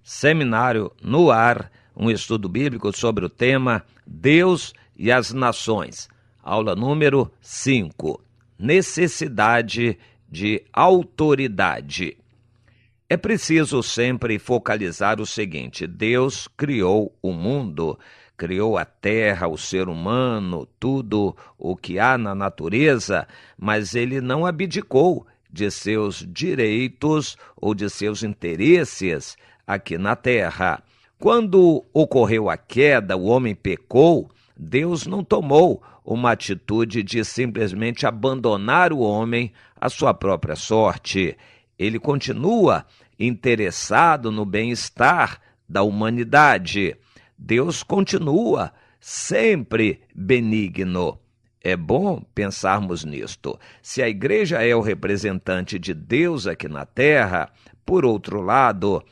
Seminário no Ar, um estudo bíblico sobre o tema Deus e as Nações. Aula número 5. Necessidade de autoridade. É preciso sempre focalizar o seguinte: Deus criou o mundo, criou a terra, o ser humano, tudo o que há na natureza, mas ele não abdicou de seus direitos ou de seus interesses aqui na terra. Quando ocorreu a queda, o homem pecou, Deus não tomou uma atitude de simplesmente abandonar o homem à sua própria sorte. Ele continua interessado no bem-estar da humanidade. Deus continua sempre benigno. É bom pensarmos nisto. Se a igreja é o representante de Deus aqui na terra, por outro lado,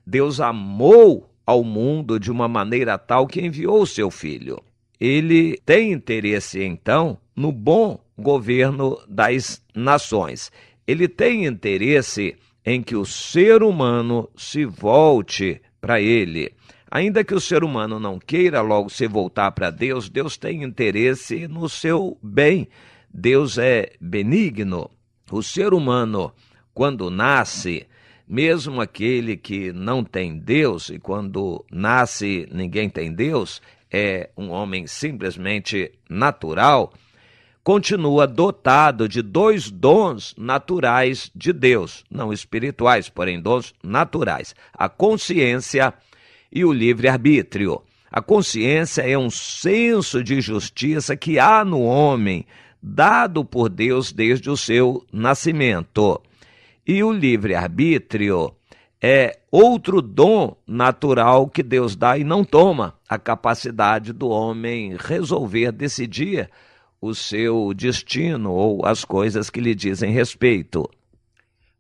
Deus amou ao mundo de uma maneira tal que enviou o seu Filho. Ele tem interesse, então, no bom governo das nações. Ele tem interesse em que o ser humano se volte para ele. Ainda que o ser humano não queira logo se voltar para Deus, Deus tem interesse no seu bem. Deus é benigno. O ser humano, quando nasce, mesmo aquele que não tem Deus, e quando nasce ninguém tem Deus, é um homem simplesmente natural, continua dotado de 2 dons naturais de Deus, não espirituais, porém dons naturais: a consciência e o livre-arbítrio. A consciência é um senso de justiça que há no homem, dado por Deus desde o seu nascimento. E o livre-arbítrio é outro dom natural que Deus dá e não toma, a capacidade do homem resolver, decidir o seu destino ou as coisas que lhe dizem respeito.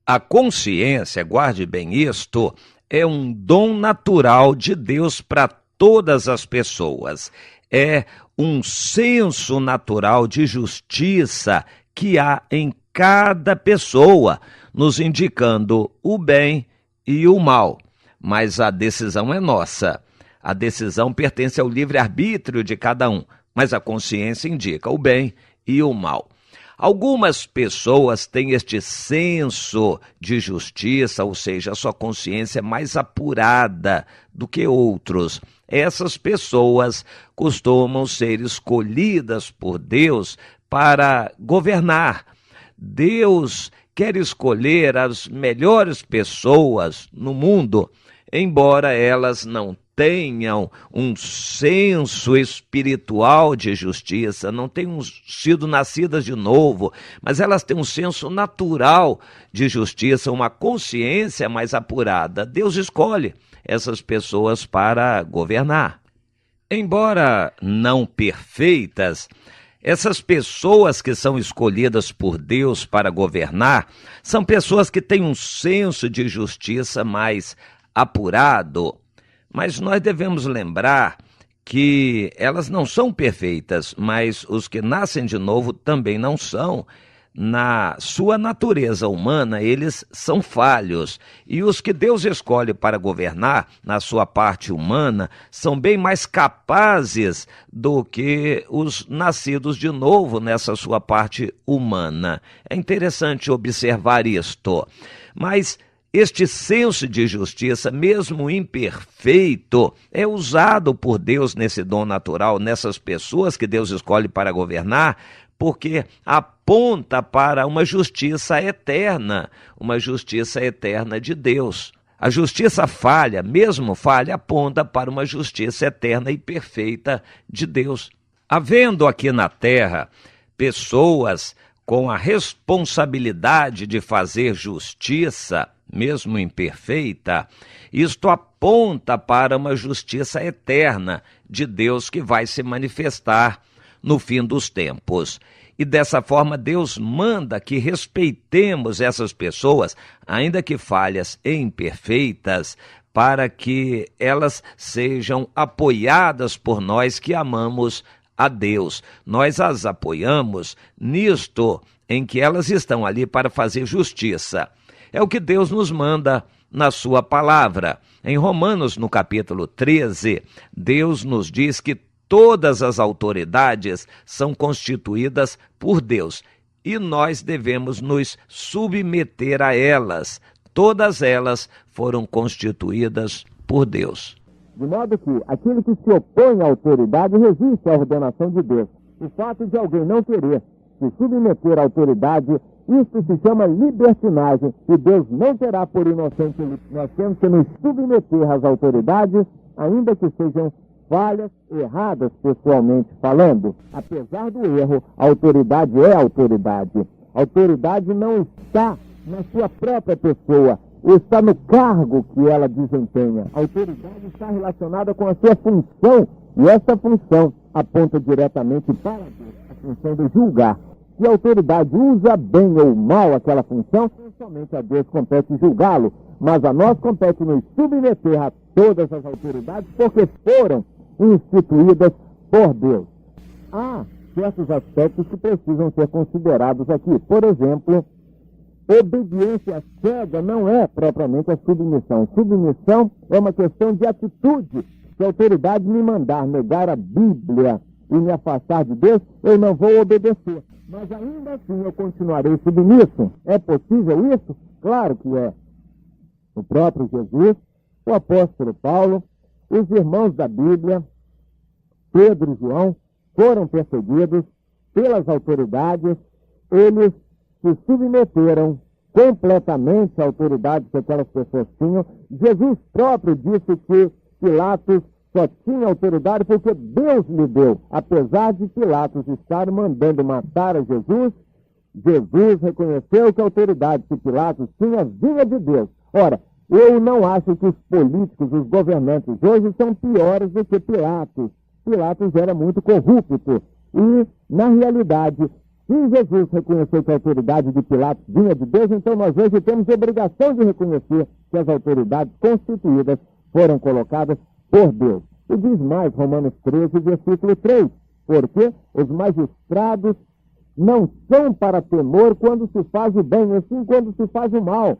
A consciência, guarde bem isto, é um dom natural de Deus para todas as pessoas. É um senso natural de justiça que há em cada pessoa, nos indicando o bem e o mal. Mas a decisão é nossa. A decisão pertence ao livre-arbítrio de cada um, mas a consciência indica o bem e o mal. Algumas pessoas têm este senso de justiça, ou seja, a sua consciência é mais apurada do que outros. Essas pessoas costumam ser escolhidas por Deus para governar. Deus quer escolher as melhores pessoas no mundo, embora elas não tenham um senso espiritual de justiça, não tenham sido nascidas de novo, mas elas têm um senso natural de justiça, uma consciência mais apurada. Deus escolhe essas pessoas para governar. Embora não perfeitas, essas pessoas que são escolhidas por Deus para governar são pessoas que têm um senso de justiça mais apurado. Mas nós devemos lembrar que elas não são perfeitas, mas os que nascem de novo também não são. Na sua natureza humana, eles são falhos. E os que Deus escolhe para governar, na sua parte humana, são bem mais capazes do que os nascidos de novo nessa sua parte humana. É interessante observar isto. Mas este senso de justiça, mesmo imperfeito, é usado por Deus nesse dom natural, nessas pessoas que Deus escolhe para governar, porque aponta para uma justiça eterna de Deus. A justiça falha, mesmo falha, aponta para uma justiça eterna e perfeita de Deus. Havendo aqui na terra pessoas com a responsabilidade de fazer justiça, mesmo imperfeita, isto aponta para uma justiça eterna de Deus que vai se manifestar no fim dos tempos. E dessa forma Deus manda que respeitemos essas pessoas, ainda que falhas e imperfeitas, para que elas sejam apoiadas por nós que amamos a Deus. Nós as apoiamos nisto em que elas estão ali para fazer justiça. É o que Deus nos manda na sua palavra. Em Romanos, no capítulo 13, Deus nos diz que todas as autoridades são constituídas por Deus e nós devemos nos submeter a elas. Todas elas foram constituídas por Deus. De modo que aquele que se opõe à autoridade resiste à ordenação de Deus. O fato de alguém não querer se submeter à autoridade, isto se chama libertinagem, e Deus não terá por inocente. Nós temos que nos submeter às autoridades, ainda que sejam falhas, erradas pessoalmente falando. Apesar do erro, a autoridade é autoridade. A autoridade não está na sua própria pessoa, está no cargo que ela desempenha. A autoridade está relacionada com a sua função, e essa função aponta diretamente para Deus, a função de julgar. Se a autoridade usa bem ou mal aquela função, somente a Deus compete julgá-lo, mas a nós compete nos submeter a todas as autoridades, porque foram instituídas por Deus. Há certos aspectos que precisam ser considerados aqui. Por exemplo, obediência cega não é propriamente a submissão. Submissão é uma questão de atitude. Se a autoridade me mandar negar a Bíblia e me afastar de Deus, eu não vou obedecer. Mas ainda assim eu continuarei submisso. É possível isso? Claro que é. O próprio Jesus, o apóstolo Paulo, os irmãos da Bíblia, Pedro e João, foram perseguidos pelas autoridades. Eles se submeteram completamente à autoridade que aquelas pessoas tinham. Jesus próprio disse que Pilatos só tinha autoridade porque Deus lhe deu. Apesar de Pilatos estar mandando matar a Jesus, Jesus reconheceu que a autoridade que Pilatos tinha vinha de Deus. Ora, eu não acho que os políticos, os governantes hoje são piores do que Pilatos. Pilatos era muito corrupto. E, na realidade, se Jesus reconheceu que a autoridade de Pilatos vinha de Deus, então nós hoje temos obrigação de reconhecer que as autoridades constituídas foram colocadas por Deus. E diz mais, Romanos 13, versículo 3, porque os magistrados não são para temor quando se faz o bem, e sim quando se faz o mal.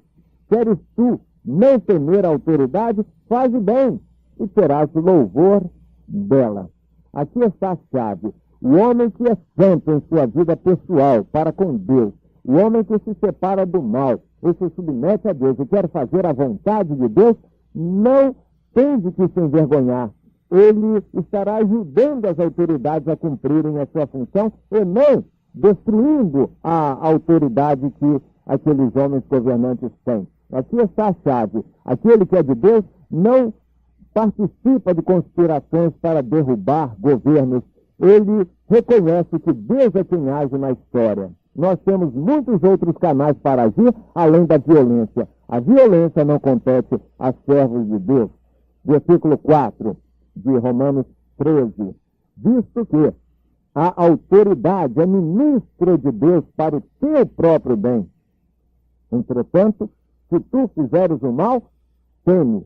Queres tu não temer a autoridade, faz o bem, e terás o louvor dela. Aqui está a chave. O homem que é santo em sua vida pessoal para com Deus, o homem que se separa do mal e se submete a Deus e quer fazer a vontade de Deus, não tem de que se envergonhar. Ele estará ajudando as autoridades a cumprirem a sua função e não destruindo a autoridade que aqueles homens governantes têm. Aqui está a chave. Aquele que é de Deus não participa de conspirações para derrubar governos. Ele reconhece que Deus é quem age na história. Nós temos muitos outros canais para agir, além da violência. A violência não compete a servos de Deus. Versículo 4 de Romanos 13. Visto que a autoridade é ministra de Deus para o teu próprio bem. Entretanto, se tu fizeres o mal, teme,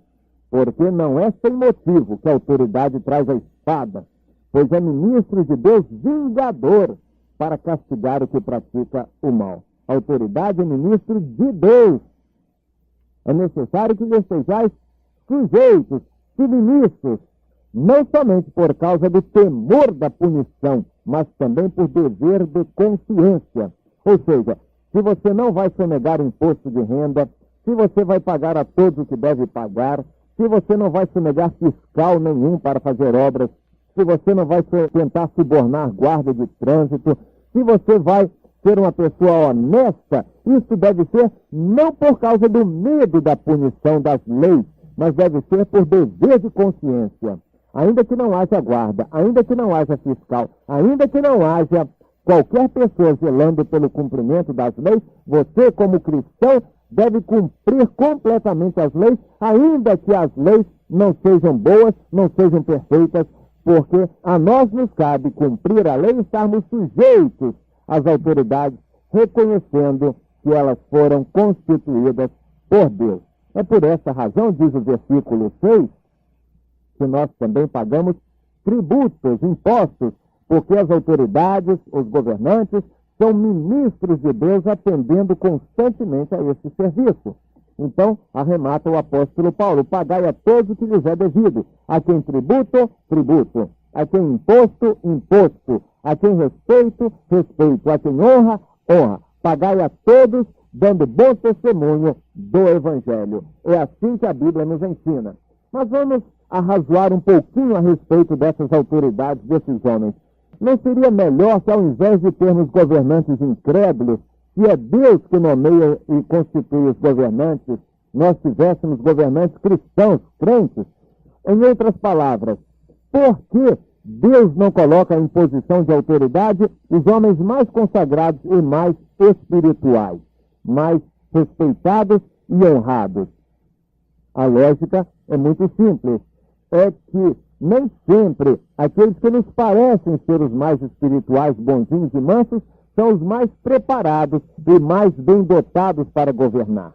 porque não é sem motivo que a autoridade traz a espada, pois é ministro de Deus vingador para castigar o que pratica o mal. A autoridade é ministro de Deus. É necessário que lhe sejais sujeitos, submissos, não somente por causa do temor da punição, mas também por dever de consciência. Ou seja, se você não vai sonegar imposto de renda, se você vai pagar a todos o que deve pagar, se você não vai sonegar fiscal nenhum para fazer obras, se você não vai tentar subornar guarda de trânsito, se você vai ser uma pessoa honesta, isso deve ser não por causa do medo da punição das leis, mas deve ser por dever de consciência. Ainda que não haja guarda, ainda que não haja fiscal, ainda que não haja qualquer pessoa zelando pelo cumprimento das leis, você, como cristão, deve cumprir completamente as leis, ainda que as leis não sejam boas, não sejam perfeitas, porque a nós nos cabe cumprir a lei e estarmos sujeitos às autoridades, reconhecendo que elas foram constituídas por Deus. É por essa razão, diz o versículo 6, que nós também pagamos tributos, impostos, porque as autoridades, os governantes, são ministros de Deus atendendo constantemente a esse serviço. Então, arremata o apóstolo Paulo: pagai a todos o que lhes é devido, a quem tributo, tributo, a quem imposto, imposto, a quem respeito, respeito, a quem honra, honra. Pagai a todos, dando bom testemunho do Evangelho. É assim que a Bíblia nos ensina. Mas vamos arrazoar um pouquinho a respeito dessas autoridades, desses homens. Não seria melhor que, ao invés de termos governantes incrédulos, que é Deus que nomeia e constitui os governantes, nós tivéssemos governantes cristãos, crentes? Em outras palavras, por que Deus não coloca em posição de autoridade os homens mais consagrados e mais espirituais, mais respeitados e honrados? A lógica é muito simples. É que nem sempre aqueles que nos parecem ser os mais espirituais, bonzinhos e mansos, são os mais preparados e mais bem dotados para governar.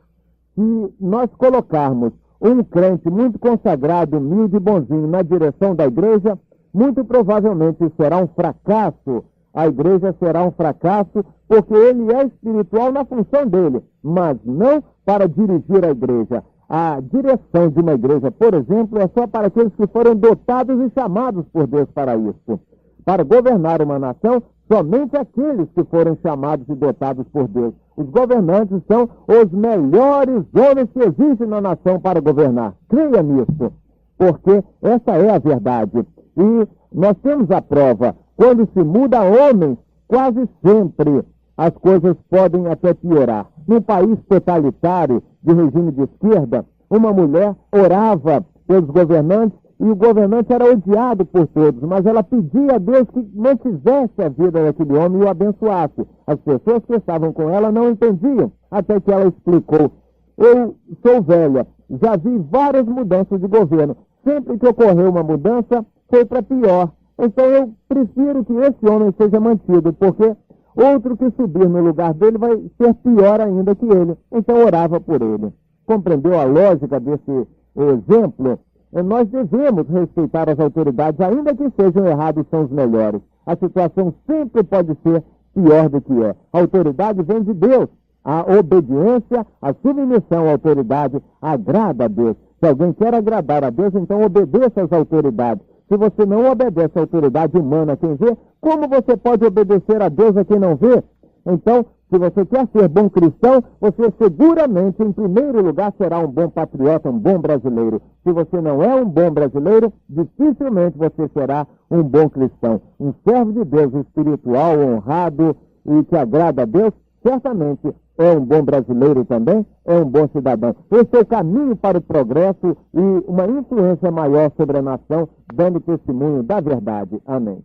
Se nós colocarmos um crente muito consagrado, humilde e bonzinho na direção da igreja, muito provavelmente será um fracasso. A igreja será um fracasso porque ele é espiritual na função dele, mas não para dirigir a igreja. A direção de uma igreja, por exemplo, é só para aqueles que foram dotados e chamados por Deus para isso. Para governar uma nação, somente aqueles que foram chamados e dotados por Deus. Os governantes são os melhores homens que existem na nação para governar. Creia nisso, porque essa é a verdade. E nós temos a prova. Quando se muda homens, quase sempre as coisas podem até piorar. Num país totalitário, de regime de esquerda, uma mulher orava pelos governantes e o governante era odiado por todos, mas ela pedia a Deus que mantivesse a vida daquele homem e o abençoasse. As pessoas que estavam com ela não entendiam, até que ela explicou: eu sou velha, já vi várias mudanças de governo. Sempre que ocorreu uma mudança, foi para pior. Então eu prefiro que esse homem seja mantido, porque outro que subir no lugar dele vai ser pior ainda que ele. Então orava por ele. Compreendeu a lógica desse exemplo? Nós devemos respeitar as autoridades, ainda que sejam errados, são os melhores. A situação sempre pode ser pior do que é. A autoridade vem de Deus. A obediência, a submissão à autoridade agrada a Deus. Se alguém quer agradar a Deus, então obedeça às autoridades. Se você não obedece à autoridade humana a quem vê, como você pode obedecer a Deus a quem não vê? Então, se você quer ser bom cristão, você seguramente, em primeiro lugar, será um bom patriota, um bom brasileiro. Se você não é um bom brasileiro, dificilmente você será um bom cristão. Um servo de Deus espiritual, honrado e que agrada a Deus, certamente é um bom brasileiro também, é um bom cidadão. Esse é o caminho para o progresso e uma influência maior sobre a nação, dando testemunho da verdade. Amém.